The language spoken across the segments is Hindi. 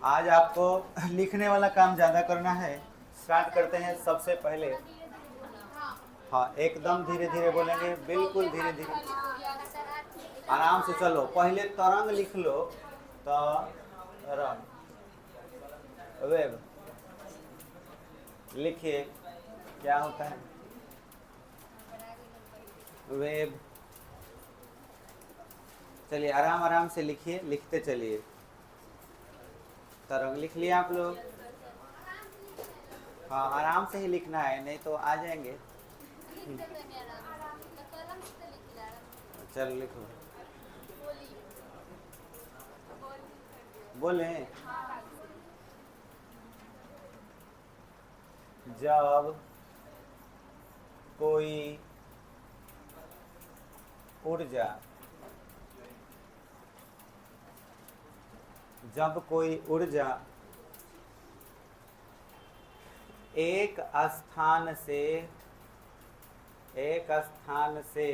आज आपको लिखने वाला काम ज़्यादा करना है। स्टार्ट करते हैं सबसे पहले। हाँ, एकदम धीरे धीरे बोलेंगे, बिल्कुल धीरे धीरे, आराम से चलो। पहले तरंग लिख लो। तरंग, वेब लिखिए, क्या होता है वेब। चलिए आराम आराम से लिखिए, लिखते चलिए। तरंग लिख लिया आप लोग? हाँ, आराम से ही लिखना है, नहीं तो आ जाएंगे। चल लिखो, बोले। जब कोई ऊर्जा, जब कोई ऊर्जा एक स्थान से एक स्थान से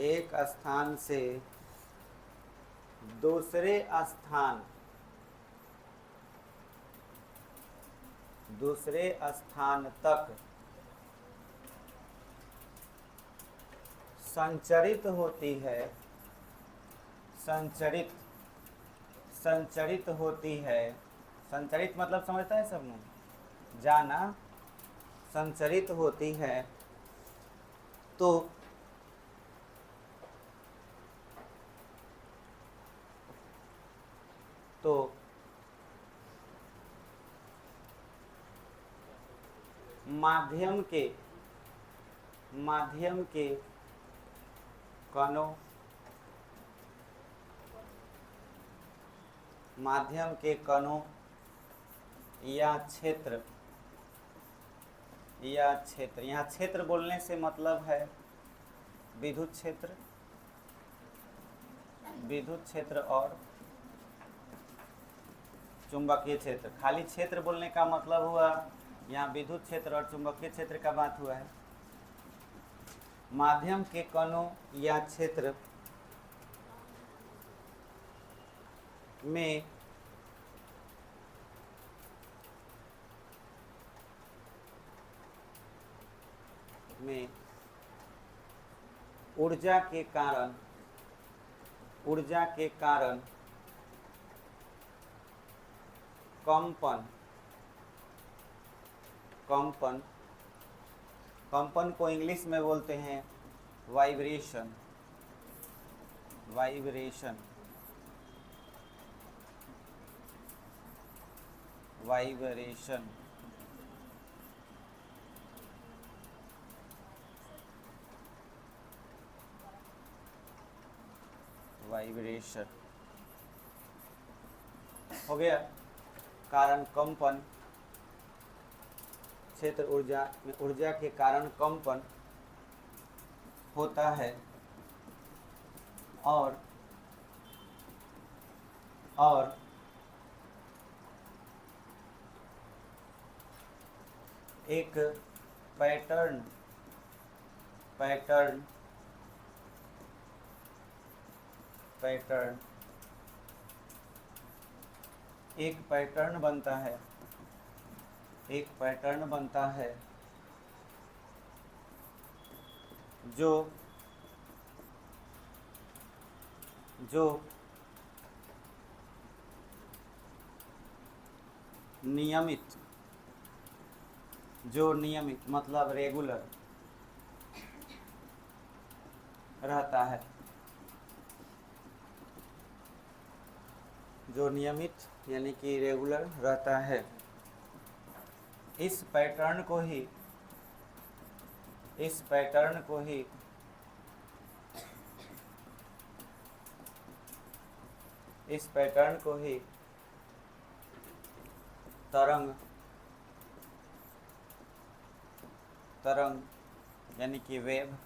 एक स्थान से दूसरे स्थान दूसरे स्थान तक संचरित होती है, संचरित संचरित होती है। संचरित मतलब समझता है सब लोग? जाना। संचरित होती है तो तो माध्यम के कणों माध्यम के कणों या क्षेत्र यहाँ क्षेत्र बोलने से मतलब है विद्युत क्षेत्र और चुंबकीय क्षेत्र। खाली क्षेत्र बोलने का मतलब हुआ यहाँ विद्युत क्षेत्र और चुंबकीय क्षेत्र का बात हुआ है। माध्यम के कणों या क्षेत्र में ऊर्जा के कारण कंपन को इंग्लिश में बोलते हैं वाइब्रेशन। हो गया। कारण कंपन, क्षेत्र ऊर्जा के कारण कंपन होता है और एक पैटर्न बनता है जो नियमित मतलब रेगुलर रहता है, जो नियमित यानी कि रेगुलर रहता है। इस पैटर्न को ही तरंग यानी कि वेव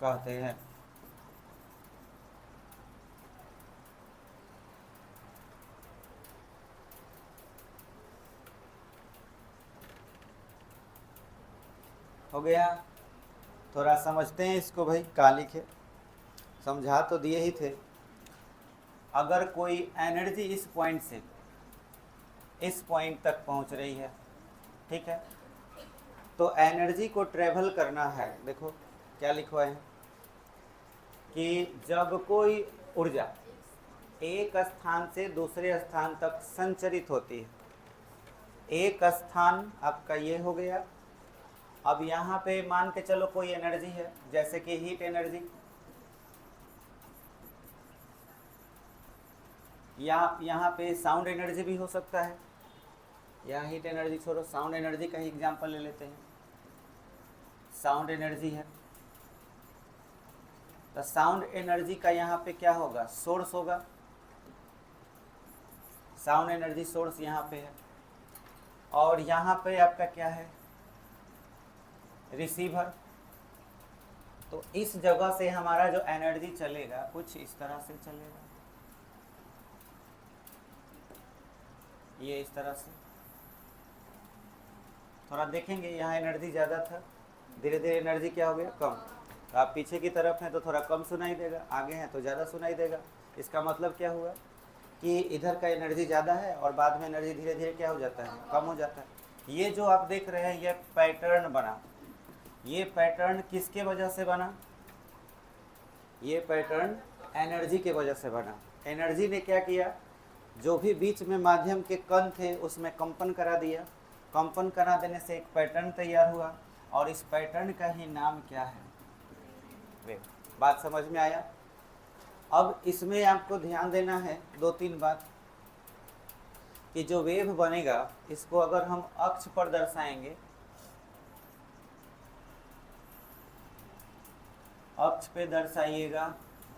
कहते हैं। हो गया? थोड़ा समझते हैं इसको भाई। का लिखे समझा तो दिए ही थे, अगर कोई एनर्जी इस पॉइंट से इस पॉइंट तक पहुंच रही है, ठीक है, तो एनर्जी को ट्रेवल करना है। देखो क्या लिखवा है कि जब कोई ऊर्जा एक स्थान से दूसरे स्थान तक संचरित होती है, एक स्थान आपका ये हो गया। अब यहाँ पे मान के चलो कोई एनर्जी है, जैसे कि हीट एनर्जी, या यहाँ पे साउंड एनर्जी भी हो सकता है। यहाँ हीट एनर्जी छोड़ो, साउंड एनर्जी का ही एग्जांपल ले लेते हैं। साउंड एनर्जी है, तो साउंड एनर्जी का यहाँ पे क्या होगा, सोर्स होगा। साउंड एनर्जी सोर्स यहाँ पे है, और यहाँ पे आपका क्या है, रिसीवर। तो इस जगह से हमारा जो एनर्जी चलेगा कुछ इस तरह से चलेगा, ये इस तरह से। थोड़ा देखेंगे यहाँ एनर्जी ज़्यादा था, धीरे धीरे एनर्जी क्या हो गया, कम। तो आप पीछे की तरफ हैं तो थोड़ा कम सुनाई देगा, आगे हैं तो ज़्यादा सुनाई देगा। इसका मतलब क्या हुआ कि इधर का एनर्जी ज़्यादा है और बाद में एनर्जी धीरे धीरे क्या हो जाता है, कम हो जाता है। ये जो आप देख रहे हैं ये पैटर्न बना, ये पैटर्न किसके वजह से बना, ये पैटर्न एनर्जी के वजह से बना। एनर्जी ने क्या किया, जो भी बीच में माध्यम के कण थे उसमें कंपन करा दिया, कंपन करा देने से एक पैटर्न तैयार हुआ, और इस पैटर्न का ही नाम क्या है, वेव। बात समझ में आया। अब इसमें आपको ध्यान देना है दो तीन बात, कि जो वेव बनेगा इसको अगर हम अक्ष पर दर्शाएंगे, अक्ष पे दर्शाइएगा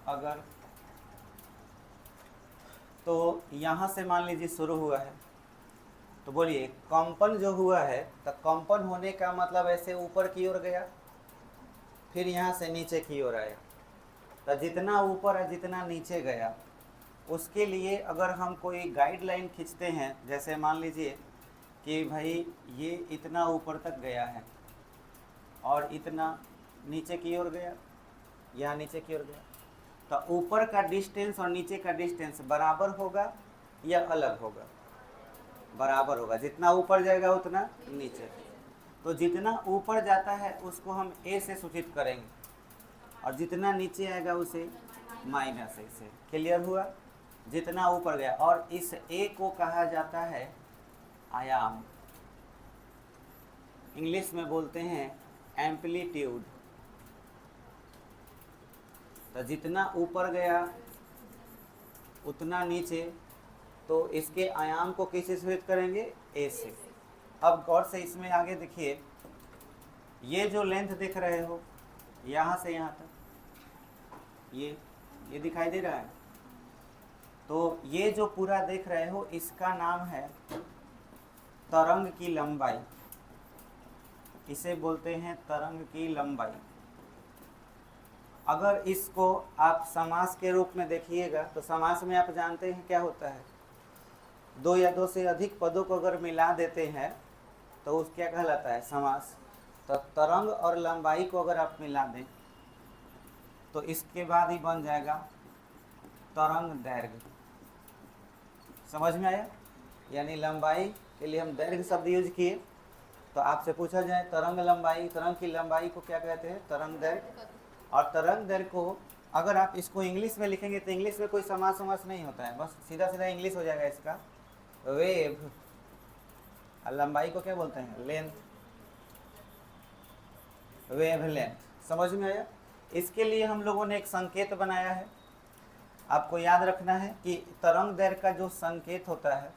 अगर, तो यहाँ से मान लीजिए शुरू हुआ है, तो बोलिए कंपन जो हुआ है, तो कंपन होने का मतलब ऐसे ऊपर की ओर गया, फिर यहाँ से नीचे की ओर आया। तो जितना ऊपर है जितना नीचे गया, उसके लिए अगर हम कोई गाइडलाइन खींचते हैं, जैसे मान लीजिए कि भाई ये इतना ऊपर तक गया है और इतना नीचे की ओर गया, यहाँ नीचे की ओर गया, तो ऊपर का डिस्टेंस और नीचे का डिस्टेंस बराबर होगा या अलग होगा, बराबर होगा। जितना ऊपर जाएगा उतना नीचे, तो जितना ऊपर जाता है उसको हम ए से सूचित करेंगे, और जितना नीचे आएगा उसे माइनस ए से। क्लियर हुआ, जितना ऊपर गया। और इस ए को कहा जाता है आयाम, इंग्लिश में बोलते हैं एम्पलीट्यूड। तो जितना ऊपर गया उतना नीचे, तो इसके आयाम को किससे सूचित करेंगे, ए से। अब गौर से इसमें आगे देखिए, ये जो लेंथ देख रहे हो यहाँ से यहाँ तक, ये दिखाई दे रहा है, तो ये जो पूरा देख रहे हो इसका नाम है तरंग की लंबाई, इसे बोलते हैं तरंग की लंबाई। अगर इसको आप समास के रूप में देखिएगा, तो समास में आप जानते हैं क्या होता है, दो या दो से अधिक पदों को अगर मिला देते हैं तो उस क्या कहलाता है, समास। तो तरंग और लंबाई को अगर आप मिला दें तो इसके बाद ही बन जाएगा तरंग दैर्घ्य। समझ में आया, यानी लंबाई के लिए हम दैर्घ्य शब्द यूज किए। तो आपसे पूछा जाए तरंग लंबाई, तरंग की लंबाई को क्या कहते हैं, तरंग दैर्घ्य। और तरंग दैर्घ्य को अगर आप इसको इंग्लिश में लिखेंगे तो इंग्लिश में कोई समास नहीं होता है, बस सीधा सीधा इंग्लिश हो जाएगा इसका, वेव। और लंबाई को क्या बोलते हैं, लेंथ, वेव लेंथ। समझ में आया। इसके लिए हम लोगों ने एक संकेत बनाया है, आपको याद रखना है कि तरंग दैर्घ्य का जो संकेत होता है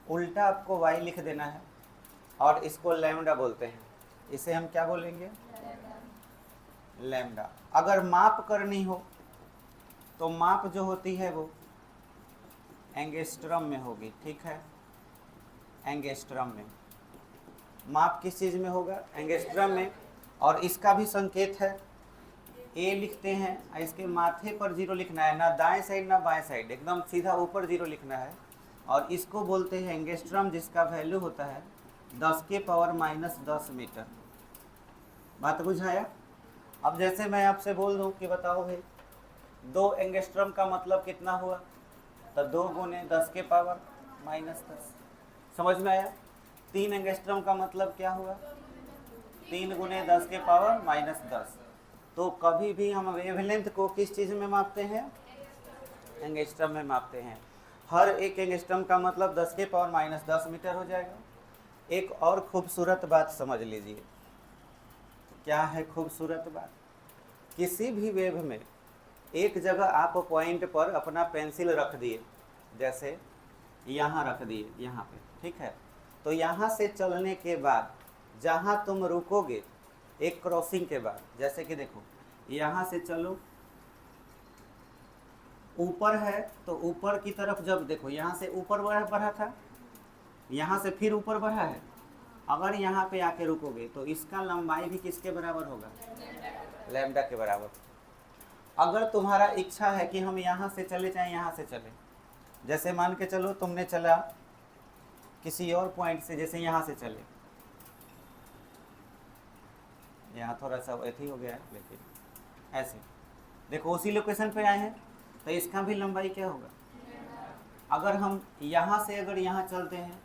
उल्टा आपको y लिख देना है, और इसको लैम्डा बोलते हैं। इसे हम क्या बोलेंगे, लैम्डा। अगर माप करनी हो तो माप जो होती है वो एंगस्ट्रम में होगी, ठीक है, एंगस्ट्रम में। माप किस चीज़ में होगा, एंगस्ट्रम में। और इसका भी संकेत है, ए लिखते हैं, इसके माथे पर जीरो लिखना है, ना दाएं साइड ना बाएं साइड, एकदम सीधा ऊपर जीरो लिखना है। और इसको बोलते हैं एंगस्ट्रम, जिसका वैल्यू होता है 10⁻⁻10 मीटर। बात बुझाया। अब जैसे मैं आपसे बोल दूं कि बताओ भाई 2 एंगस्ट्रम का मतलब कितना हुआ? तो 2 गुने 10 के पावर -10। समझ में आया? 3 एंगस्ट्रम का मतलब क्या हुआ? 3 गुने 10 के पावर -10। तो कभी भी हम वेवलेंथ को किस चीज़ में मापते हैं? एंगस्ट्रम में मापते हैं। हर एक एंगस्ट्रम का मतलब 10 के पावर -10 मीटर हो जाएगा। एक और खूबसूरत बात समझ लीजिए। क्या है खूबसूरत बात? किसी भी वेव में एक जगह आप पॉइंट पर अपना पेंसिल रख दिए, जैसे यहाँ रख दिए, यहाँ पे, ठीक है। तो यहाँ से चलने के बाद जहाँ तुम रुकोगे एक क्रॉसिंग के बाद, जैसे कि देखो यहाँ से चलो, ऊपर है तो ऊपर की तरफ जब देखो यहाँ से ऊपर बढ़ा था, यहाँ से फिर ऊपर बढ़ा है। अगर यहाँ पे आके रुकोगे तो इसका लंबाई भी किसके बराबर होगा? लैम्डा के बराबर। अगर तुम्हारा इच्छा है कि हम यहाँ से चले चाहे यहाँ से चले, जैसे मान के चलो तुमने चला किसी और पॉइंट से, जैसे यहाँ से चले, यहाँ थोड़ा सा ऐसी हो गया है, लेकिन ऐसे देखो उसी लोकेशन पे आए हैं, तो इसका भी लंबाई क्या होगा? अगर हम यहाँ से अगर यहाँ चलते हैं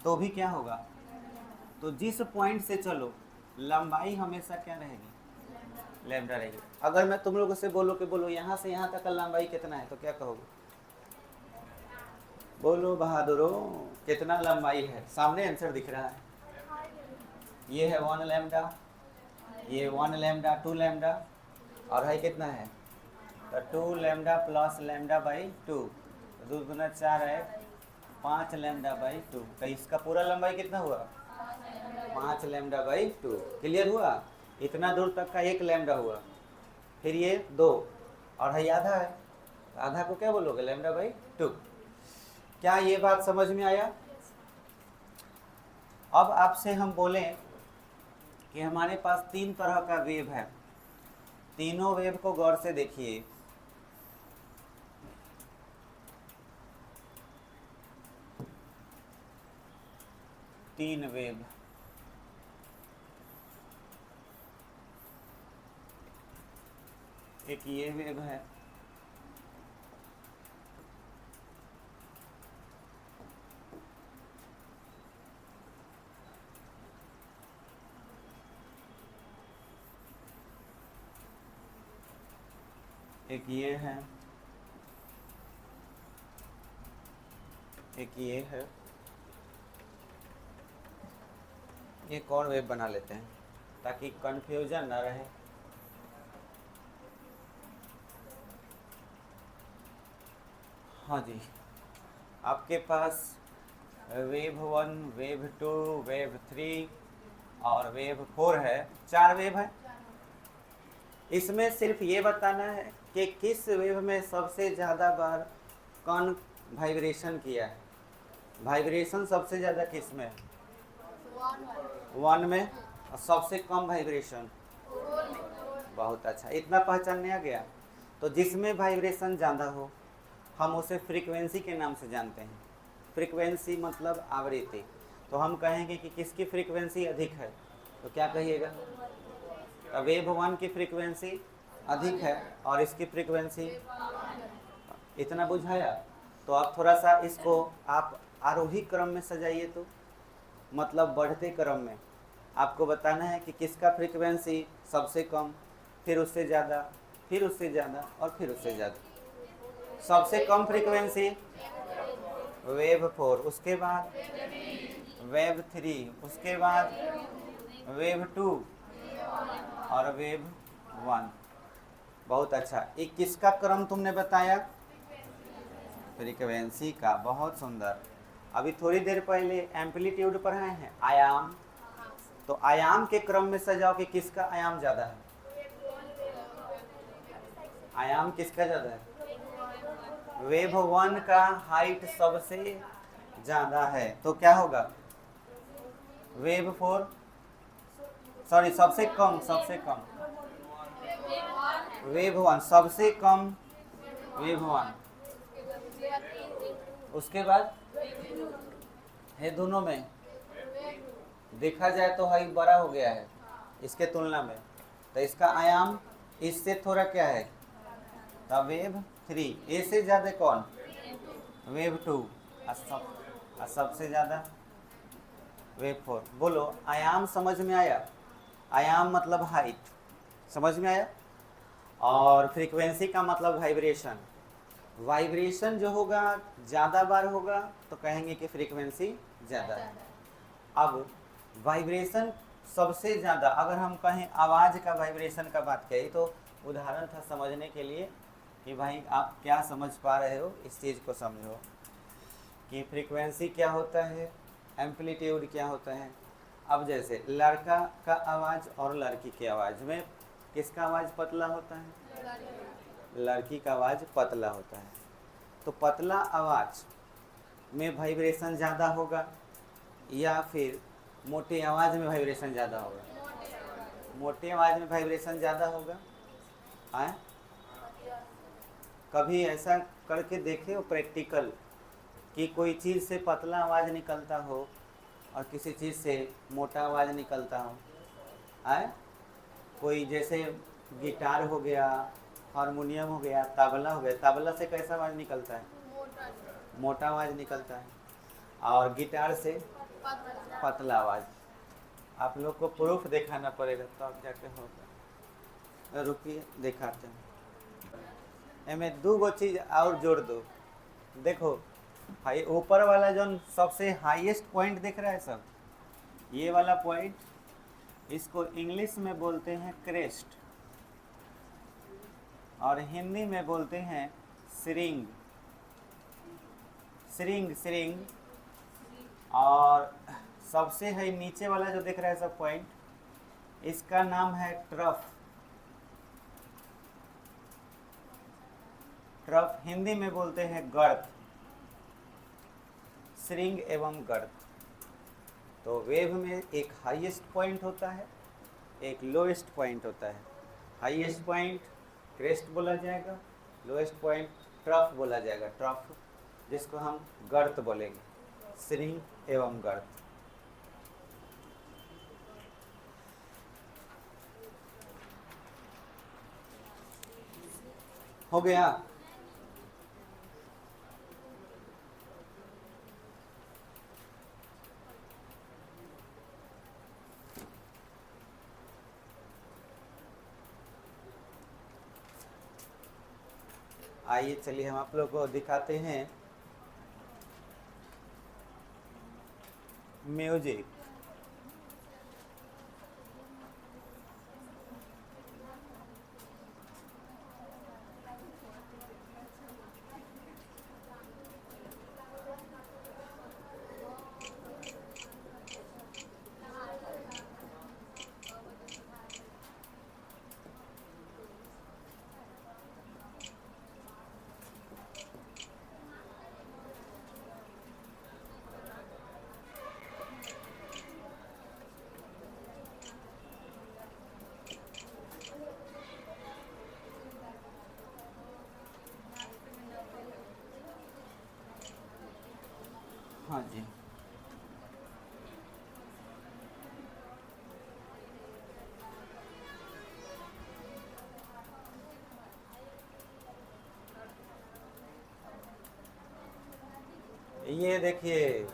तो भी क्या होगा? तो जिस पॉइंट से चलो लंबाई हमेशा क्या रहेगी? लैम्डा रहेगी। अगर मैं तुम लोगों से बोलो यहाँ से यहाँ तक का लंबाई कितना है, तो क्या कहोगे? बोलो बहादुरों, कितना लंबाई है? सामने आंसर दिख रहा है। ये है 1 लैम्डा, ये 1 लैम्डा, 2 लैम्डा, और है कितना है? तो 2 लैम्डा प्लस लैम्डा बाई 2, 2 गुना 4 है 5 लैम्डा बाई 2। तो इसका पूरा लंबाई कितना हुआ? 5 लैम्डा बाई 2। क्लियर हुआ? इतना दूर तक का 1 लैम्डा हुआ, फिर ये 2, और है आधा है, आधा को क्या बोलोगे? Lambda by 2। क्या ये बात समझ में आया? अब आपसे हम बोलें कि हमारे पास 3 तरह का वेव है, तीनों वेव को गौर से देखिए। तीन वेव, एक ये वेव है, एक ये है, एक ये है। एक और वेव बना लेते हैं ताकि कंफ्यूजन ना रहे। हाँ जी, आपके पास वेव 1, वेव 2, वेव 3 और वेव 4 है। 4 वेव है। इसमें सिर्फ ये बताना है कि किस वेव में सबसे ज़्यादा बार कौन वाइब्रेशन किया है। वाइब्रेशन सबसे ज़्यादा किस में? 1 में। और सबसे कम वाइब्रेशन? बहुत अच्छा, इतना पहचानने आ गया। तो जिसमें वाइब्रेशन ज़्यादा हो हम उसे फ्रीक्वेंसी के नाम से जानते हैं। फ्रीक्वेंसी मतलब आवृत्ति। तो हम कहेंगे कि किसकी फ्रीक्वेंसी अधिक है, तो क्या कहिएगा? वेव 1 की फ्रीक्वेंसी अधिक है और इसकी फ्रीक्वेंसी, इतना बुझाया? तो आप थोड़ा सा इसको आप आरोही क्रम में सजाइए, तो मतलब बढ़ते क्रम में आपको बताना है कि किसका फ्रीक्वेंसी सबसे कम, फिर उससे ज़्यादा, फिर उससे ज़्यादा और फिर उससे ज़्यादा। सबसे कम फ्रीक्वेंसी वेव 4, उसके बाद वेव 3, उसके बाद वेव 2 और वेव 1। बहुत अच्छा। एक किसका क्रम तुमने बताया? फ्रीक्वेंसी का। बहुत सुंदर। अभी थोड़ी देर पहले एम्पलीट्यूड पढ़ाए हैं, आयाम। तो आयाम के क्रम में सजाओ कि किसका आयाम ज़्यादा है। आयाम किसका ज़्यादा है? वेव 1 का हाइट सबसे ज़्यादा है, तो क्या होगा? वेव 4, सॉरी सबसे कम, सबसे कम वेव 1, सबसे कम वेव 1। उसके बाद है, दोनों में देखा जाए तो हाइट बड़ा हो गया है इसके तुलना में, तो इसका आयाम इससे थोड़ा क्या है? द वेव 3, ए से ज़्यादा कौन? वेव 2, और सबसे ज़्यादा वेव 4। बोलो आयाम समझ में आया? आयाम मतलब हाइट, समझ में आया? और फ्रीक्वेंसी का मतलब वाइब्रेशन। वाइब्रेशन जो होगा ज़्यादा बार होगा तो कहेंगे कि फ्रीक्वेंसी ज़्यादा है। अब वाइब्रेशन सबसे ज़्यादा, अगर हम कहें आवाज़ का वाइब्रेशन का बात करें तो उदाहरण था समझने के लिए कि भाई आप क्या समझ पा रहे हो, इस चीज़ को समझो कि फ्रीक्वेंसी क्या होता है, एम्पलीट्यूड क्या होता है। अब जैसे लड़का का आवाज़ और लड़की की आवाज़ में किसका आवाज़ पतला होता है? लड़की का आवाज़ पतला होता है। तो पतला आवाज़ में वाइब्रेशन ज़्यादा होगा या फिर मोटे आवाज़ में वाइब्रेशन ज़्यादा होगा? मोटे आवाज़ में वाइब्रेशन ज़्यादा होगा। आए कभी ऐसा करके देखे हो प्रैक्टिकल कि कोई चीज़ से पतला आवाज़ निकलता हो और किसी चीज़ से मोटा आवाज़ निकलता हो? आए कोई जैसे गिटार हो गया, हारमोनियम हो गया, तबला हो गया, तबला से कैसा आवाज़ निकलता है? मोटा आवाज़ निकलता है, और गिटार से पतला आवाज़। आप लोग को प्रूफ दिखाना पड़ेगा तो आप जाके होगा। रुकिए दिखाते हैं। इनमें दो गो चीज़ और जोड़ दो। देखो भाई ऊपर वाला जो सबसे हाईएस्ट पॉइंट दिख रहा है सब, ये वाला पॉइंट, इसको इंग्लिश में बोलते हैं क्रेस्ट और हिंदी में बोलते हैं श्रिंग। श्रिंग श्रिंग। और सबसे है नीचे वाला जो दिख रहा है सब पॉइंट, इसका नाम है ट्रफ। ट्रफ हिंदी में बोलते हैं गर्त। श्रिंग एवं गर्त। तो वेव में एक हाईएस्ट पॉइंट होता है, एक लोएस्ट पॉइंट होता है। हाईएस्ट पॉइंट क्रेस्ट बोला जाएगा, लोएस्ट पॉइंट ट्रफ बोला जाएगा। ट्रफ जिसको हम गर्त बोलेंगे, श्रिंग एवं गर्त। हो गया? आइए चलिए हम आप लोग को दिखाते हैं म्यूजिक। हाँ जी, ये देखिए,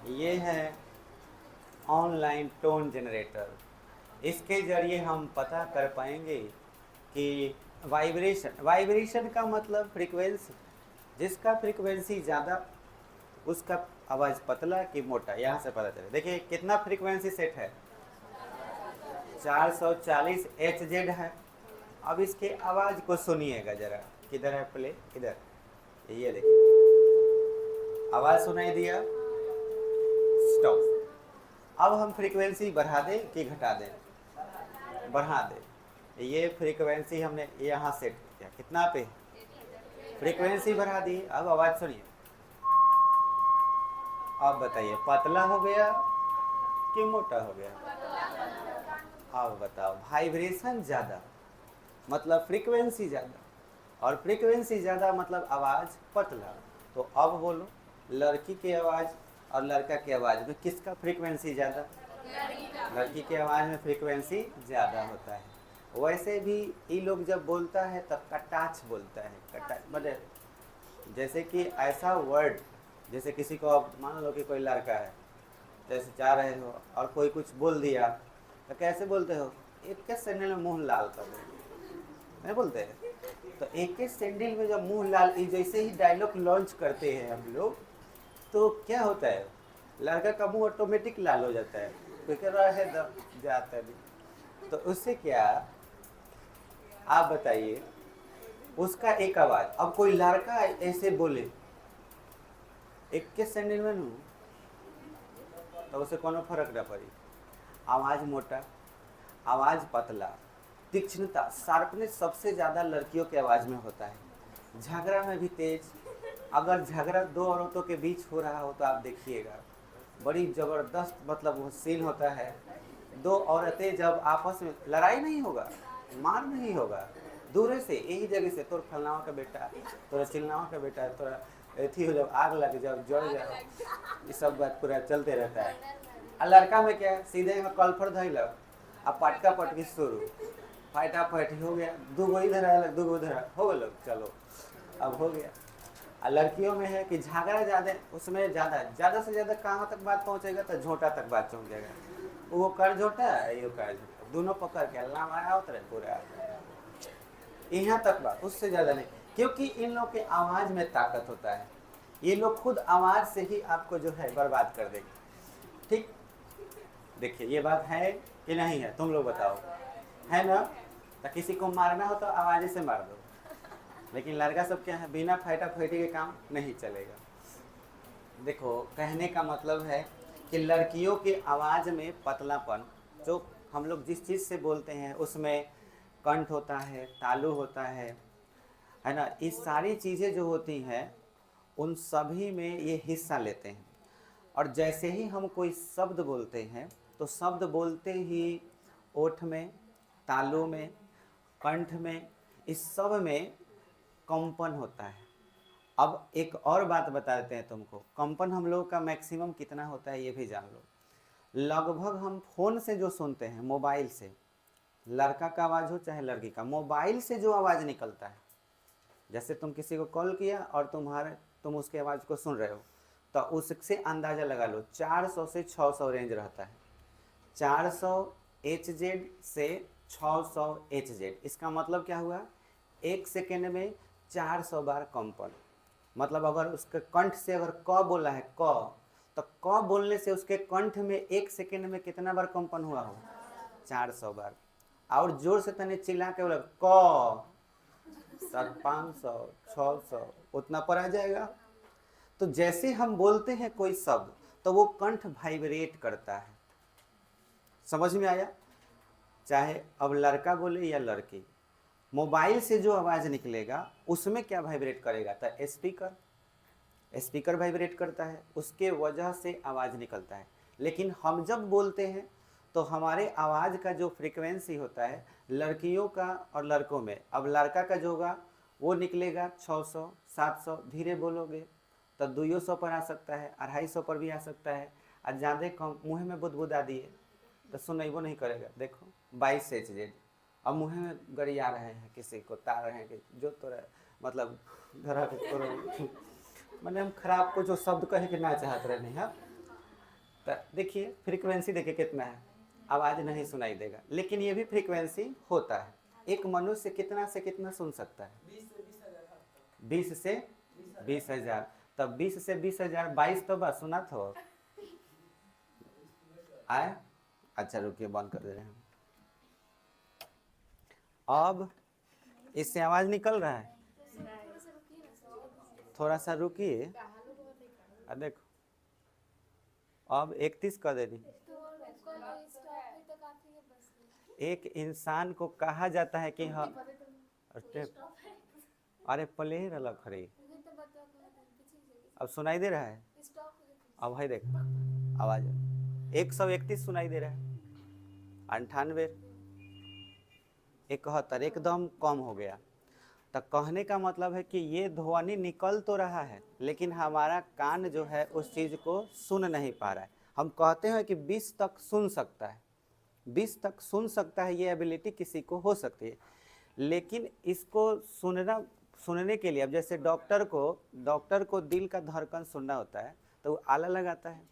ये है ऑनलाइन टोन जनरेटर। इसके जरिए हम पता कर पाएंगे कि वाइब्रेशन का मतलब फ्रीक्वेंसी, जिसका फ्रीक्वेंसी ज़्यादा उसका आवाज़ पतला कि मोटा, यहाँ से पता चले। देखिए कितना फ्रीक्वेंसी सेट है, 440 HZ है। अब इसके आवाज़ को सुनिएगा जरा, किधर है प्ले, इधर, ये देखिए आवाज़ सुनाई दिया, स्टॉप। अब हम फ्रीक्वेंसी बढ़ा दें कि घटा दें? बढ़ा दें। ये फ्रीक्वेंसी हमने यहाँ सेट किया, कितना पे? फ्रीक्वेंसी बढ़ा दी। अब आवाज़ सुनिए। अब बताइए पतला हो गया कि मोटा हो गया? अब बताओ, वाइब्रेशन ज़्यादा मतलब फ्रीक्वेंसी ज़्यादा, और फ्रीक्वेंसी ज़्यादा मतलब आवाज़ पतला। तो अब बोलो लड़की की आवाज़ और लड़का की आवाज़ में किसका फ्रीक्वेंसी ज़्यादा? लड़की की आवाज़ में फ्रीक्वेंसी ज़्यादा होता है। वैसे भी ये लोग जब बोलता है तब कटाच बोलता है, कटाच मतलब जैसे कि ऐसा वर्ड, जैसे किसी को अब मान लो कि कोई लड़का है, जैसे जा रहे हो और कोई कुछ बोल दिया तो कैसे बोलते हो, एक के सैंडल में मुंह लाल कर दो, नहीं बोलते हैं? तो एक के सैंडल में जब मुंह लाल, ये जैसे ही डायलॉग लॉन्च करते हैं हम लोग, तो क्या होता है, लड़का का मुंह ऑटोमेटिक लाल हो जाता है, कोई कह रहा है जाता नहीं। तो उससे क्या, आप बताइए, उसका एक आवाज, अब कोई लड़का ऐसे बोले एक के सैंडल में नू, तो उसे कोनो फर्क ना पड़ी। आवाज मोटा, आवाज पतला, तीक्ष्णता, शार्पनेस सबसे ज़्यादा लड़कियों के आवाज़ में होता है। झगड़ा में भी तेज, अगर झगड़ा दो औरतों के बीच हो रहा हो तो आप देखिएगा बड़ी ज़बरदस्त मतलब वो सीन होता है। दो औरतें जब आपस में, लड़ाई नहीं होगा, मार नहीं होगा, दूर से यही जगह से तोर फलनावा का बेटा, तोरा चिलनावा का बेटा, तोरा अथी हो, जब आग लग, जब जड़ जाए, ये सब बात पूरा चलते रहता है। और लड़का में क्या, सीधे में कल्फर धैलक, अब पटका पटकी शुरू, फाइटा फाइटी हो गया, दो गो इधर आया, दो गो उधर हो गया, चलो अब हो गया। और लड़कियों में है कि झगड़ा ज़्यादा, उसमें ज़्यादा से ज़्यादा कहाँ तक बात पहुँचेगा, तो झोंटा तक बात पहुँच जाएगा। वो कर झोंटा, ये कर झोंटा, दोनों पकड़ के अल्लाह मारा उतरे पूरा, यहाँ तक बात, उससे ज़्यादा नहीं। क्योंकि इन लोग के आवाज़ में ताकत होता है, ये लोग खुद आवाज़ से ही आपको जो है बर्बाद कर देंगे। ठीक, देखिए ये बात है कि नहीं है, तुम लोग बताओ, है ना? तो किसी को मारना हो तो आवाज़ से मार दो, लेकिन लड़का सब क्या है, बिना फाइटा फाइटी के काम नहीं चलेगा। देखो, कहने का मतलब है कि लड़कियों की आवाज़ में पतलापन, जो हम लोग जिस चीज़ से बोलते हैं उसमें कंठ होता है, तालु होता है ना, ये सारी चीज़ें जो होती हैं उन सभी में ये हिस्सा लेते हैं। और जैसे ही हम कोई शब्द बोलते हैं तो शब्द बोलते ही ओठ में, तालु में, कंठ में, इस सब में कंपन होता है। अब एक और बात बता देते हैं तुमको, कंपन हम लोगों का मैक्सिमम कितना होता है ये भी जान लो। लगभग हम फ़ोन से जो सुनते हैं, मोबाइल से, लड़का का आवाज़ हो चाहे लड़की का, मोबाइल से जो आवाज़ निकलता है, जैसे तुम किसी को कॉल किया और तुम उसके आवाज़ को सुन रहे हो, तो उससे अंदाज़ा लगा लो 400 से 600 रेंज रहता है। 400 HZ से 600 HZ, इसका मतलब क्या हुआ, एक सेकेंड में 400 बार कंपन। मतलब अगर उसके कंठ से अगर क बोला है क, तो क बोलने से उसके कंठ में एक सेकेंड में कितना बार कंपन हुआ हो, 400 बार। और जोर से तने चिल्ला के बोला क, 500 600 उतना पर आ जाएगा। तो जैसे हम बोलते हैं कोई शब्द तो वो कंठ वाइब्रेट करता है, समझ में आया? चाहे अब लड़का बोले या लड़की, मोबाइल से जो आवाज़ निकलेगा उसमें क्या वाइब्रेट करेगा, तो स्पीकर वाइब्रेट करता है, उसके वजह से आवाज़ निकलता है। लेकिन हम जब बोलते हैं तो हमारे आवाज़ का जो फ्रीक्वेंसी होता है लड़कियों का और लड़कों में, अब लड़का का जो होगा वो निकलेगा 600 700, धीरे बोलोगे तो 200 पर आ सकता है, 250 पर भी आ सकता है, और ज़्यादा कम मुँह में बुदबुदा दिए तो सुनैबो नहीं करेगा। देखो 22 HZ, अब मुँह में गरिया रहे हैं, किसी को तार रहे हैं कि जो तोरा मतलब धरा के तोरा मैंने हम खराब को जो शब्द कहे कि ना चाहते रहे नहीं। हाँ, तो देखिए फ्रीक्वेंसी देखिए कितना है, आवाज़ नहीं सुनाई देगा, लेकिन ये भी फ्रीक्वेंसी होता है। एक मनुष्य कितना से कितना सुन सकता है, 20 से 20,000, तब 20 से 20,000, 22 तो बस सुना तो आए। अच्छा रुकिए, बंद कर दे रहे हैं। अब इससे आवाज़ निकल रहा है, थोड़ा सा रुकिए, देखो अब 31 कर दे रही। एक इंसान को कहा जाता है कि हाँ, अरे प्ले अलग खड़ी, अब सुनाई दे रहा है, अब भाई देख आवाज़ 131 सुनाई दे रहा है, 98, 71 एकदम कम हो गया। तो कहने का मतलब है कि ये ध्वनि निकल तो रहा है लेकिन हमारा कान जो है उस चीज़ को सुन नहीं पा रहा है। हम कहते हैं कि 20 तक सुन सकता है, 20 तक सुन सकता है, ये एबिलिटी किसी को हो सकती है। लेकिन इसको सुनने के लिए, अब जैसे डॉक्टर को दिल का धड़कन सुनना होता है तो वो आला लगाता है।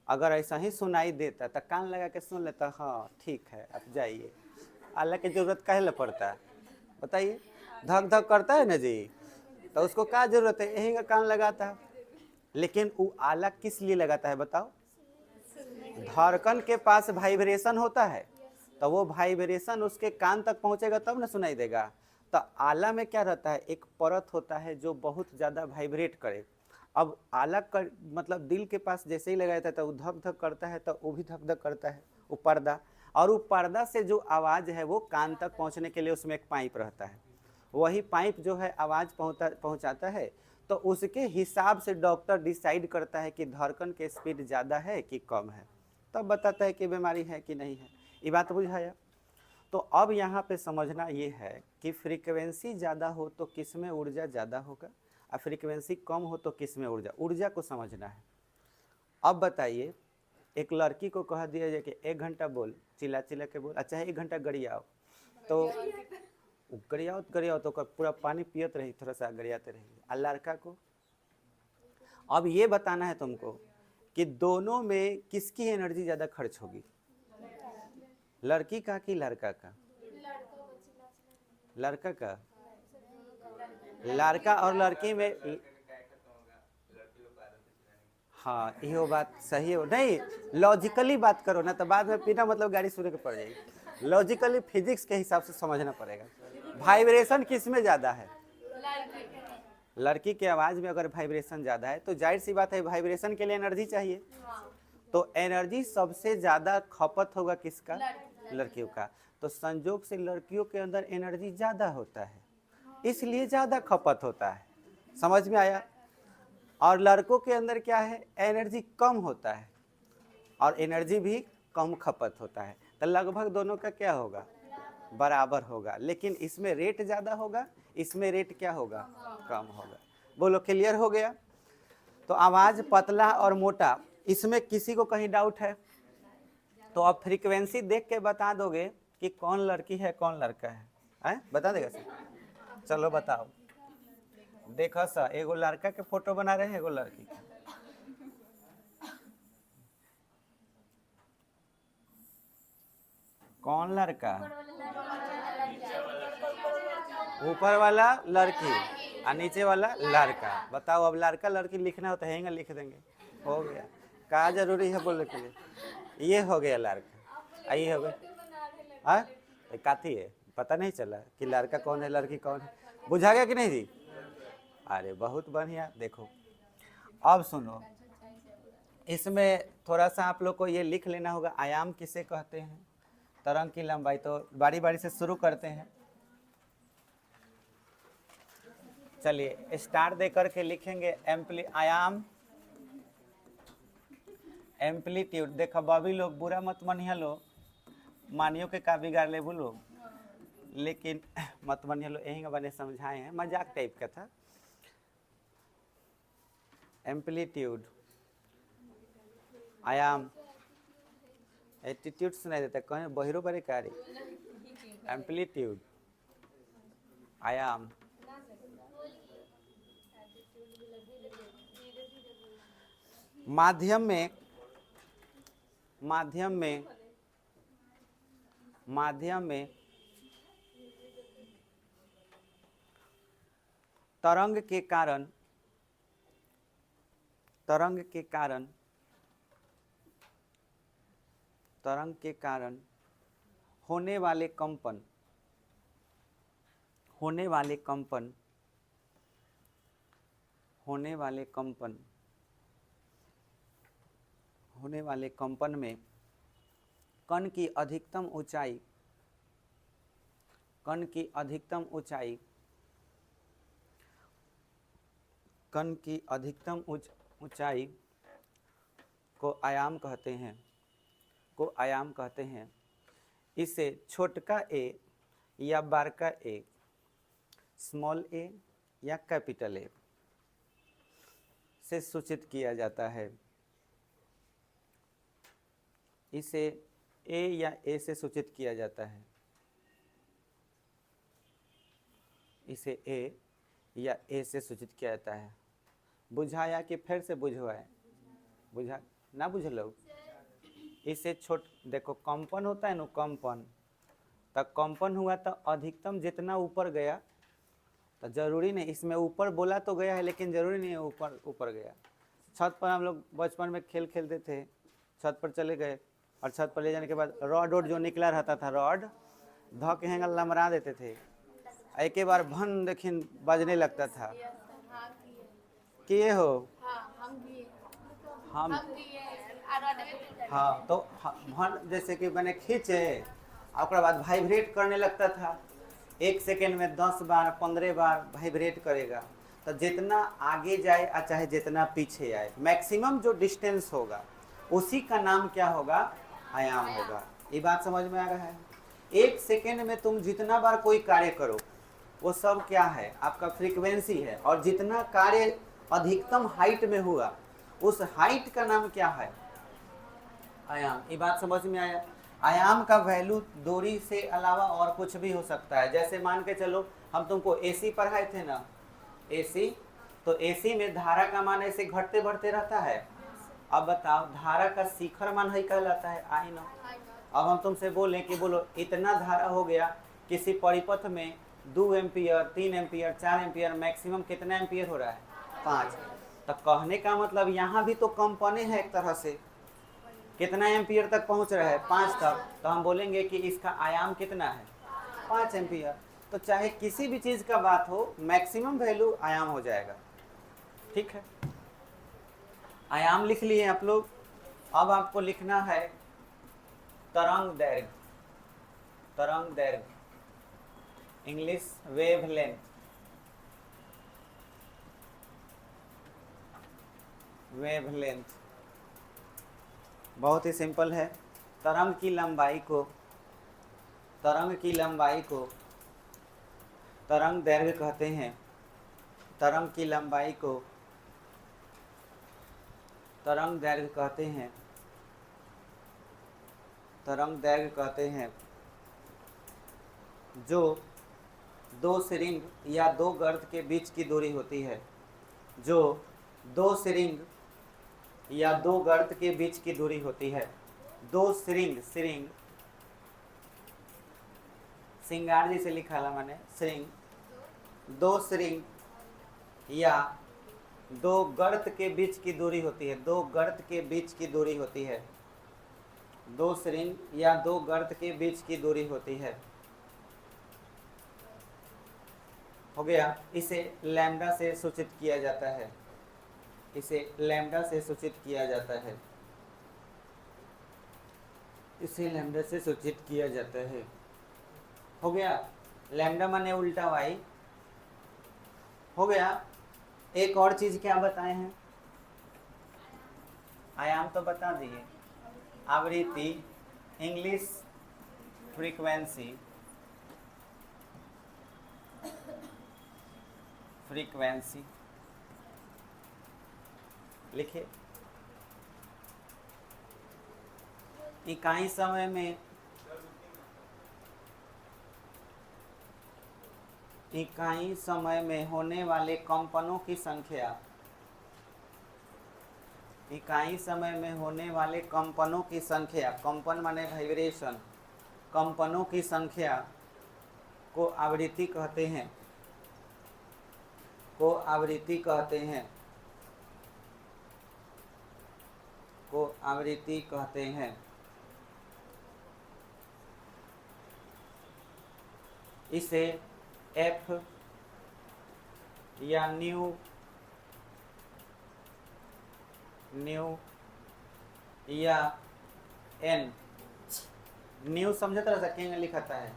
अगर ऐसा ही सुनाई देता तो कान लगा के सुन लेता, हाँ ठीक है अब जाइए। आला की जरूरत काहे ला पड़ता है बताइए? धक धक करता है ना जी, तो उसको क्या जरूरत है, यही का कान लगाता है। लेकिन वो आला किस लिए लगाता है बताओ? धड़कन के पास वाइब्रेशन होता है, तो वो वाइब्रेशन उसके कान तक पहुंचेगा तब ना सुनाई देगा। तो आला में क्या रहता है, एक परत होता है जो बहुत ज़्यादा वाइब्रेट करे। अब आला कर मतलब दिल के पास जैसे ही लगाया था तो वो धक धक करता है, तो वो भी धक धक करता है, वो पर्दा। और वो पर्दा से जो आवाज़ है वो कान तक पहुंचने के लिए उसमें एक पाइप रहता है। वही पाइप जो है आवाज़ पहुंचाता है। तो उसके हिसाब से डॉक्टर डिसाइड करता है कि धड़कन के स्पीड ज़्यादा है कि कम है, तब बताता है कि बीमारी है कि नहीं है। ये बात बुझाया? तो अब यहाँ पे समझना ये है कि फ्रीक्वेंसी ज़्यादा हो तो किस में ऊर्जा ज़्यादा होगा, और फ्रीक्वेंसी कम हो तो किस में ऊर्जा को समझना है। अब बताइए, एक लड़की को कह दिया जाए कि 1 घंटा बोल, चिल्ला चिल्ला के बोल, अच्छा 1 घंटा गरियाओ, तो गरियाओ तो पूरा पानी पियत रही, थोड़ा सा गरियाते रही। और लड़का को अब ये बताना है तुमको कि दोनों में किसकी एनर्जी ज़्यादा खर्च होगी, लड़की का कि लड़का का? लड़का का। लड़का और लड़की में, हाँ यो बात सही हो नहीं, लॉजिकली बात करो ना, तो बाद में बिना मतलब गाड़ी सुनने के पड़ जाएगी। लॉजिकली फिजिक्स के हिसाब से समझना पड़ेगा। वाइब्रेशन किस में ज़्यादा है? लड़की के आवाज़ में अगर वाइब्रेशन ज़्यादा है तो जाहिर सी बात है वाइब्रेशन के लिए एनर्जी चाहिए, तो एनर्जी सबसे ज़्यादा खपत होगा किसका? लड़कियों का। तो संजोग से लड़कियों के अंदर एनर्जी ज़्यादा होता है, इसलिए ज़्यादा खपत होता है। समझ में आया? और लड़कों के अंदर क्या है, एनर्जी कम होता है और एनर्जी भी कम खपत होता है। तो लगभग दोनों का क्या होगा, बराबर होगा। लेकिन इसमें रेट ज़्यादा होगा, इसमें रेट क्या होगा, कम होगा। बोलो क्लियर हो गया? तो आवाज़ पतला और मोटा, इसमें किसी को कहीं डाउट है? तो आप फ्रीक्वेंसी देख के बता दोगे कि कौन लड़की है कौन लड़का है, बता देगा सर? चलो बताओ। देखो सर, एगो लड़का के फोटो बना रहे हैं, एगो लड़की का। कौन लड़का? ऊपर वाला लड़की और नीचे वाला लड़का। बताओ, अब लड़का लड़की लिखना हो तो हैंगा लिख देंगे, हो गया। क्या जरूरी है बोलने के लिए? ये हो गया लड़का, ये हो गया। काथी है, पता नहीं चला कि लड़का कौन है लड़की कौन है? बुझा गया कि नहीं जी? अरे बहुत बढ़िया। देखो अब सुनो, इसमें थोड़ा सा आप लोग को ये लिख लेना होगा, आयाम किसे कहते हैं, तरंग की लंबाई। तो बारी बारी से शुरू करते हैं। चलिए स्टार दे करके लिखेंगे आयाम, एम्पलीट्यूड। देखो बॉबी लोग बुरा मत मानिए लो, मानियो के का बिगाड़ ले बोलो, लेकिन मत मानिए लो, यही बने समझाए हैं, मजाक टाइप का था। एम्पलीट्यूड, आयाम, एटीट्यूड सुनाई देता है, कहीं बहिरो बड़े कारी। एम्पलीट्यूड, आयाम, माध्यम में, माध्यम में, माध्यम में तरंग के कारण, तरंग के कारण, तरंग के कारण होने वाले कंपन, होने वाले कंपन, होने वाले कंपन, होने वाले कंपन में कण की अधिकतम ऊंचाई, कण की अधिकतम ऊंचाई, कण की अधिकतम ऊंचाई को आयाम कहते हैं, को आयाम कहते हैं। इसे छोटका ए या बारका ए, स्मॉल ए या कैपिटल ए से सूचित किया जाता है। इसे ए या ए से सूचित किया जाता है, इसे ए या ए से सूचित किया जाता है। बुझाया कि फिर से बुझवाए? बुझा ना बुझलो? इसे छोट देखो, कंपन होता है ना, कंपन, तो कंपन हुआ तो अधिकतम जितना ऊपर गया, तो जरूरी नहीं, इसमें ऊपर बोला तो गया है लेकिन जरूरी नहीं है ऊपर ऊपर गया। छत पर हम लोग बचपन में खेल खेलते थे, छत पर चले गए और छत पर ले जाने के बाद रॉड वोड जो निकला रहता था, रॉड धो के हैंगर लमरा देते थे, एक ही बार भन देखिन बजने लगता था। किए हो? हम हाँ, तो भन जैसे कि मैंने खींचे और बाद वाइब्रेट करने लगता था, 1 सेकेंड में 10 बार 15 बार वाइब्रेट करेगा। तो जितना आगे जाए और चाहे जितना पीछे आए, मैक्सिमम जो डिस्टेंस होगा उसी का नाम क्या होगा? आयाम होगा। ये बात समझ में आ रहा है? 1 सेकेंड में तुम जितना बार कोई कार्य करो वो सब क्या है? आपका फ्रीक्वेंसी है। और जितना कार्य अधिकतम हाइट में हुआ उस हाइट का नाम क्या है? आयाम। ये बात समझ में आया? आयाम का वैल्यू दूरी से अलावा और कुछ भी हो सकता है। जैसे मान के चलो हम तुमको एसी पढ़ाए थे ना, एसी, तो एसी में धारा का मान ऐसे घटते बढ़ते रहता है। अब बताओ धारा का शिखर मान ही कहलाता है आई नो। अब हम तुमसे बोले कि बोलो इतना धारा हो गया, किसी परिपथ में 2 एम्पियर 3 एम्पियर 4 एम्पियर, मैक्सिमम कितना एम्पियर हो रहा है? 5। तो कहने का मतलब यहाँ भी तो कंपने है एक तरह से, कितना एम्पियर तक पहुँच रहा है? 5 तक। तो हम बोलेंगे कि इसका आयाम कितना है? 5 एम्पियर। तो चाहे किसी भी चीज़ का बात हो, मैक्सिमम वैल्यू आयाम हो जाएगा। ठीक है, आयाम लिख लिए आप लोग। अब आपको लिखना है तरंग दैर्घ्य। तरंग दैर्घ्य, English wave length. Wave length बहुत ही सिंपल है। तरंग की लंबाई को, तरंग की लंबाई को तरंग दैर्घ्य कहते हैं। तरंग की लंबाई को तरंग दैर्घ्य कहते हैं। तरंग दैर्घ्य कहते हैं जो 2 सिरिंग या 2 गर्त के बीच की दूरी होती है। जो 2 सिरिंग या 2 गर्त के बीच की दूरी होती है। 2 सिरिंग, सिरिंग सिंगार जी से लिखा ला मैंने, सिरिंग, 2 सिरिंग या 2 गर्त के बीच की दूरी होती है। 2 गर्त के बीच की दूरी होती है। 2 सिरिंग या 2 गर्त के बीच की दूरी होती है। हो गया। इसे लैम्डा से सूचित किया जाता है। इसे लैम्डा से सूचित किया जाता है। इसे लैम्डा से सूचित किया जाता है। हो गया। लैम्डा माने उल्टा वाई। हो गया। एक और चीज क्या बताए हैं? आयाम तो बता दिए, आवृत्ति, इंग्लिश फ्रीक्वेंसी, फ्रीक्वेंसी लिखे। इकाई समय में, इकाई समय में होने वाले कंपनों की संख्या, इकाई समय में होने वाले कंपनों की संख्या, कंपन माने वाइब्रेशन, कंपनों की संख्या को आवृत्ति कहते हैं। को आवृत्ति कहते हैं। को आवृत्ति कहते हैं। इसे एफ या न्यू, न्यू या एन, न्यू समझता रह सकेंगे लिखता है।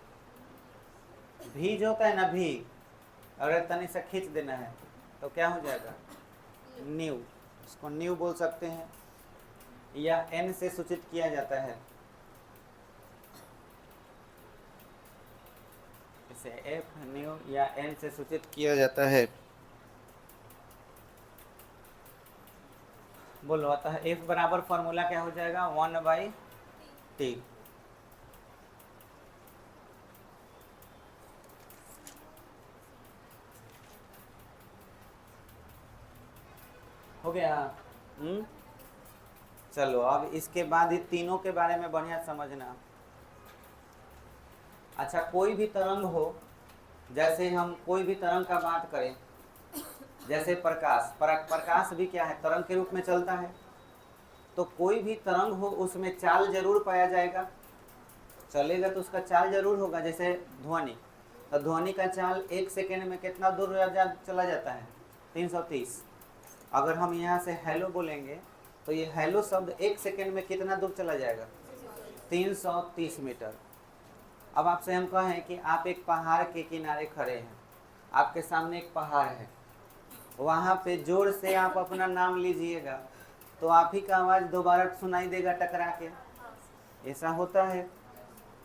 भी जो होता है ना, भी अगर तनी से खींच देना है तो क्या हो जाएगा? न्यू। इसको न्यू बोल सकते हैं या एन से सूचित किया जाता है। इसे एफ, न्यू या एन से सूचित किया जाता है। बोलो, अतः एफ बराबर फॉर्मूला क्या हो जाएगा? 1/T। हो गया। चलो अब इसके बाद ही तीनों के बारे में बढ़िया समझना। अच्छा, कोई भी तरंग हो, जैसे हम कोई भी तरंग का बात करें, जैसे प्रकाश भी क्या है, तरंग के रूप में चलता है। तो कोई भी तरंग हो उसमें चाल जरूर पाया जाएगा, चलेगा तो उसका चाल जरूर होगा। जैसे ध्वनि, तो ध्वनि का चाल 1 सेकेंड में कितना दूर चला जाता है, 330। अगर हम यहाँ से हेलो बोलेंगे तो ये हेलो शब्द 1 सेकेंड में कितना दूर चला जाएगा, 330 मीटर। अब आपसे हम कहें कि आप एक पहाड़ के किनारे खड़े हैं, आपके सामने एक पहाड़ है, वहाँ पे जोर से आप अपना नाम लीजिएगा तो आप ही का आवाज़ दोबारा सुनाई देगा टकरा के, ऐसा होता है।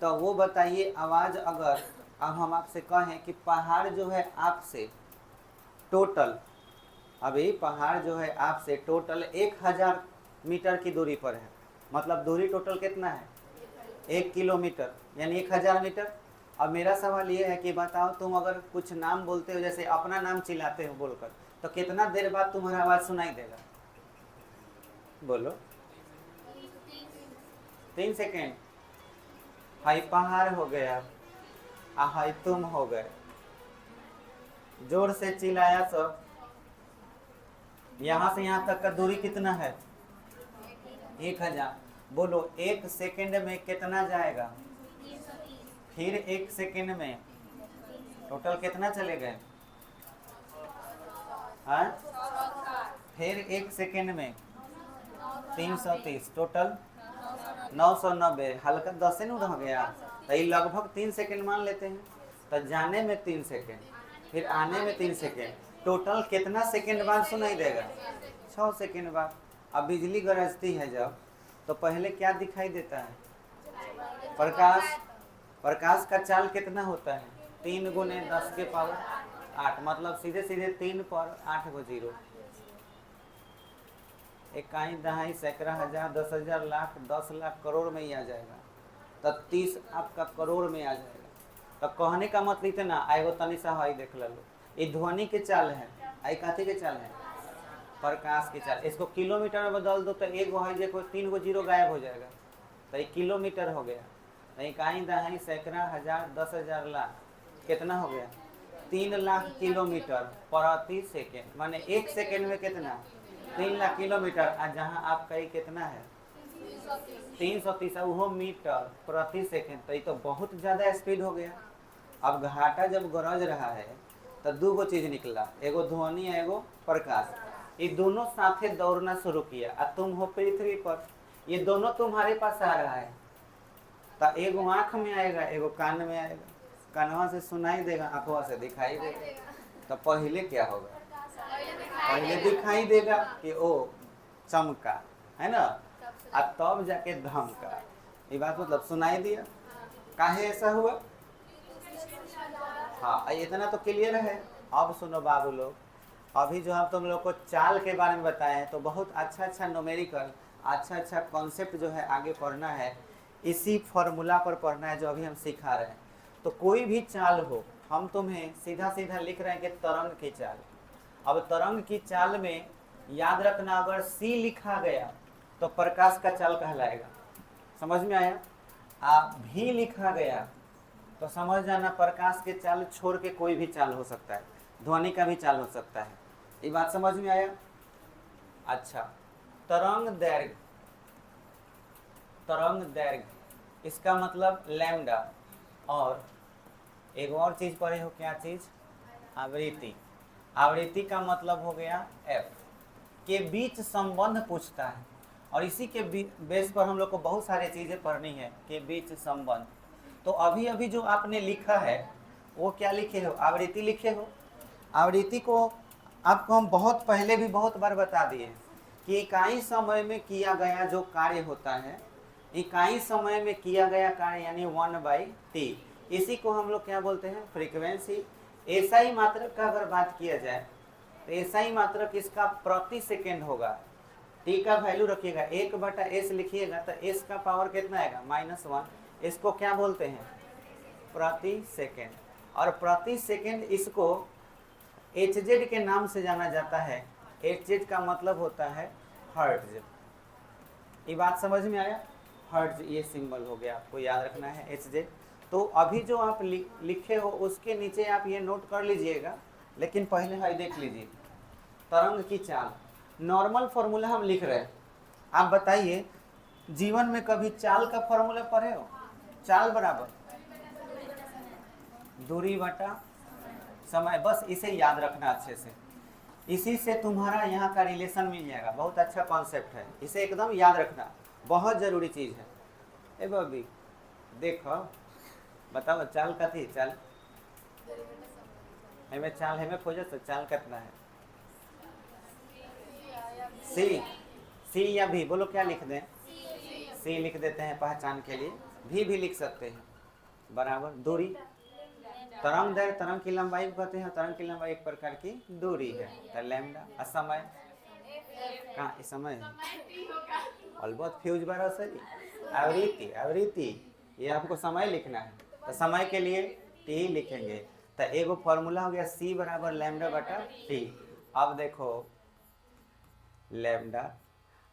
तो वो बताइए, आवाज़ अगर अब हम आपसे कहें कि पहाड़ जो है आपसे टोटल, अभी पहाड़ जो है आपसे टोटल 1000 मीटर की दूरी पर है, मतलब दूरी टोटल कितना है, 1 किलोमीटर, यानी 1000 मीटर। अब मेरा सवाल ये है कि बताओ, तुम अगर कुछ नाम बोलते हो, जैसे अपना नाम चिल्लाते हो बोलकर, तो कितना देर बाद तुम्हारा आवाज़ सुनाई देगा, बोलो। 3 सेकेंड। हाई पहाड़ हो गया, हाई तुम हो गए, जोर से चिल्लाया सब। यहाँ से यहाँ तक का दूरी कितना है, 1000। बोलो 1 सेकेंड में कितना जाएगा, फिर 1 सेकेंड में टोटल कितना चले गए, फिर 1 सेकेंड में 330, टोटल 990, हल्का 10 से रह गया, तो ये लगभग 3 सेकेंड मान लेते हैं। तो जाने में 3 सेकेंड, फिर आने में 3 सेकेंड, टोटल कितना सेकेंड बाद सुनाई देगा, 6 सेकेंड बाद। अब बिजली गरजती है जब, तो पहले क्या दिखाई देता है, प्रकाश का चाल कितना होता है, 3 गुने 10 के पावर 8, मतलब सीधे सीधे 3 पर 8 गो जीरो, इकाई दहाई सैकड़ा हजार 10,000 लाख 10 लाख करोड़ में ही आ जाएगा, तो 30 आपका करोड़ में आ जाएगा। तो कहने का मतलब इतना, आएगो तनी सा हाई देख लो, ये ध्वनि के चाल है, आई काथी के चाल है, प्रकाश की चाल। इसको किलोमीटर में बदल दो तो एक हाई देखो 3 गो जीरो गायब हो जाएगा, तो ये किलोमीटर हो गया। तो इकाई दहाई सैकड़ा हजार 10,000 लाख कितना हो गया, 3 लाख किलोमीटर प्रति सेकेंड, माने 1 सेकेंड में कितना, 3 लाख किलोमीटर। और जहाँ आपका ये कितना है, 330, वो मीटर प्रति सेकेंड, तो ये तो बहुत ज़्यादा स्पीड हो गया। अब घाटा जब गरज रहा है तो 2 गो चीज़ निकला, एगो ध्वनि है एगो प्रकाश, ये दोनों साथे दौड़ना शुरू किया। और तुम हो पृथ्वी पर, ये दोनों तुम्हारे पास आ रहा है, तो एगो आँख में आएगा एगो कान में आएगा, कानवा से सुनाई देगा, आँखों से दिखाई देगा। तो पहले क्या होगा, पहले दिखाई देगा कि ओ चमका है ना, और तब जाके धमका। ये बात मतलब सुनाई दिया, काहे ऐसा हुआ। हाँ, इतना तो क्लियर है। अब सुनो बाबू लोग, अभी जो हम तुम लोग को चाल के बारे में बताए हैं, तो बहुत अच्छा अच्छा न्यूमेरिकल, अच्छा अच्छा कॉन्सेप्ट जो है आगे पढ़ना है, इसी फॉर्मूला पर पढ़ना है जो अभी हम सिखा रहे हैं। तो कोई भी चाल हो, हम तुम्हें सीधा सीधा लिख रहे हैं कि तरंग की चाल। अब तरंग की चाल में याद रखना, अगर सी लिखा गया तो प्रकाश का चाल कहलाएगा, समझ में आया। भी लिखा गया तो समझ जाना प्रकाश के चाल छोड़ के कोई भी चाल हो सकता है, ध्वनि का भी चाल हो सकता है। ये बात समझ में आया। अच्छा, तरंग दैर्घ्य, तरंग दैर्घ्य इसका मतलब लैम्डा। और एक और चीज पढ़े हो, क्या चीज, आवृत्ति। आवृत्ति का मतलब हो गया एफ। के बीच संबंध पूछता है, और इसी के बेस पर हम लोग को बहुत सारी चीजें पढ़नी है, के बीच संबंध। तो अभी अभी जो आपने लिखा है वो क्या लिखे हो, आवृत्ति लिखे हो। आवृत्ति को आपको हम बहुत पहले भी बहुत बार बता दिए कि इकाई समय में किया गया जो कार्य होता है, इकाई समय में किया गया कार्य यानी 1/t, इसी को हम लोग क्या बोलते हैं, फ्रीक्वेंसी। एसआई मात्रक का अगर बात किया जाए तो एसआई मात्रक इसका प्रति सेकेंड होगा। टी का वैल्यू रखिएगा, 1/s लिखिएगा तो s का पावर कितना आएगा, -1। इसको क्या बोलते हैं, प्रति सेकेंड। और प्रति सेकेंड इसको hz के नाम से जाना जाता है, HZ का मतलब होता है हर्ट्ज। ये बात समझ में आया? हर्ट्ज ये सिंबल हो गया, आपको याद रखना है HZ। तो अभी जो आप लिखे हो उसके नीचे आप ये नोट कर लीजिएगा, लेकिन पहले हाई देख लीजिए तरंग की चाल। नॉर्मल फॉर्मूला हम लिख रहे हैं, आप बताइए जीवन में कभी चाल का फॉर्मूला पढ़े हो? चाल बराबर दूरी बटा समय, बस इसे याद रखना अच्छे से। इसी से तुम्हारा यहाँ का रिलेशन मिल जाएगा। बहुत अच्छा कॉन्सेप्ट है, इसे एकदम याद रखना, बहुत जरूरी चीज़ है। ए बबी देखो, बताओ चाल का थी चाल हमें चाल हमें खोजो तो चाल कितना है? सी या भी, बोलो क्या लिख दें? सी लिख देते हैं पहचान के लिए, भी लिख सकते हैं। बराबर दूरी, तरंग दैर्घ्य तरंग की लंबाई को कहते हैं, तरंग की लंबाई एक प्रकार की दूरी है, तो लैम्डा। असमय कहाँ समय है? अलबत्त फ्यूज बार सही। आवृत्ति आवृत्ति ये आपको समय लिखना है, तो समय के लिए टी लिखेंगे। तो एगो फॉर्मूला हो गया सी बराबर लैम्डा बटा टी। अब देखो लैम्डा,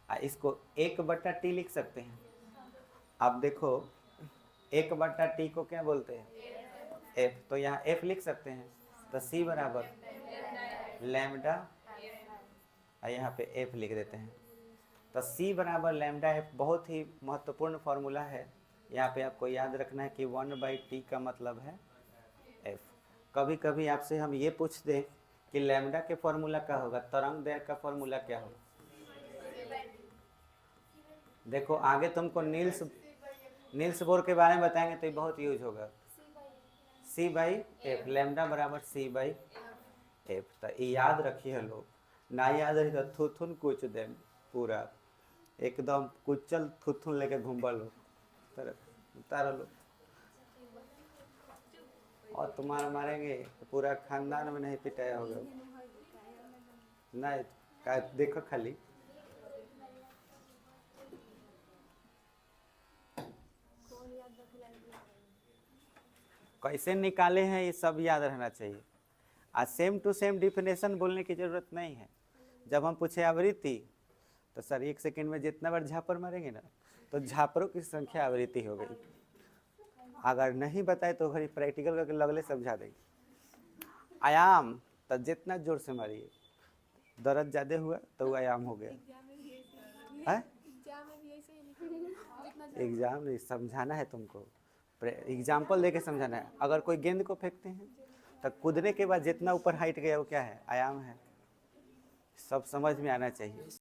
इसको 1/T लिख सकते हैं। अब देखो 1/T को क्या बोलते हैं? एफ, तो यहाँ एफ लिख सकते हैं। तो सी बराबर लैम्डा, यहाँ पे एफ लिख देते हैं। तो सी बराबर लैम्डा एफ बहुत ही महत्वपूर्ण फॉर्मूला है। यहाँ पे आपको याद रखना है कि 1/T का मतलब है एफ। कभी कभी आपसे हम ये पूछ दें कि लैम्डा के फॉर्मूला क्या होगा, तरंग दैर्घ्य का फॉर्मूला क्या होगा? देखो आगे तुमको नील्स बोर के बारे में बताएंगे तो ये बहुत यूज होगा। C/F, लैम्डा बराबर C/F। तो ये याद रखिए लोग, ना याद रही तो थुथुन कुछ दे, पूरा एकदम कुचल थुथुन लेके घूमबल लो उतारो लो, और तुम्हारा मारेंगे तो पूरा खानदान में नहीं पिटाया होगा। नहीं का देखो खाली कैसे निकाले हैं ये सब याद रहना चाहिए। आज सेम टू सेम डिफिनेशन बोलने की जरूरत नहीं है। जब हम पूछे आवृत्ति तो सर 1 सेकंड में जितना बार झापर मारेंगे ना, तो झापरों की संख्या आवृत्ति हो गई। अगर नहीं बताए तो घड़ी प्रैक्टिकल करके लगले समझा देंगे। आयाम तो जितना जोर से मारिए, दर्द ज़्यादा हुआ तो वो आयाम हो गया है। एग्जाम नहीं समझाना है तुमको, एग्जाम्पल देके समझाना है। अगर कोई गेंद को फेंकते हैं तो कूदने के बाद जितना ऊपर हाइट गया वो क्या है? आयाम है। सब समझ में आना चाहिए।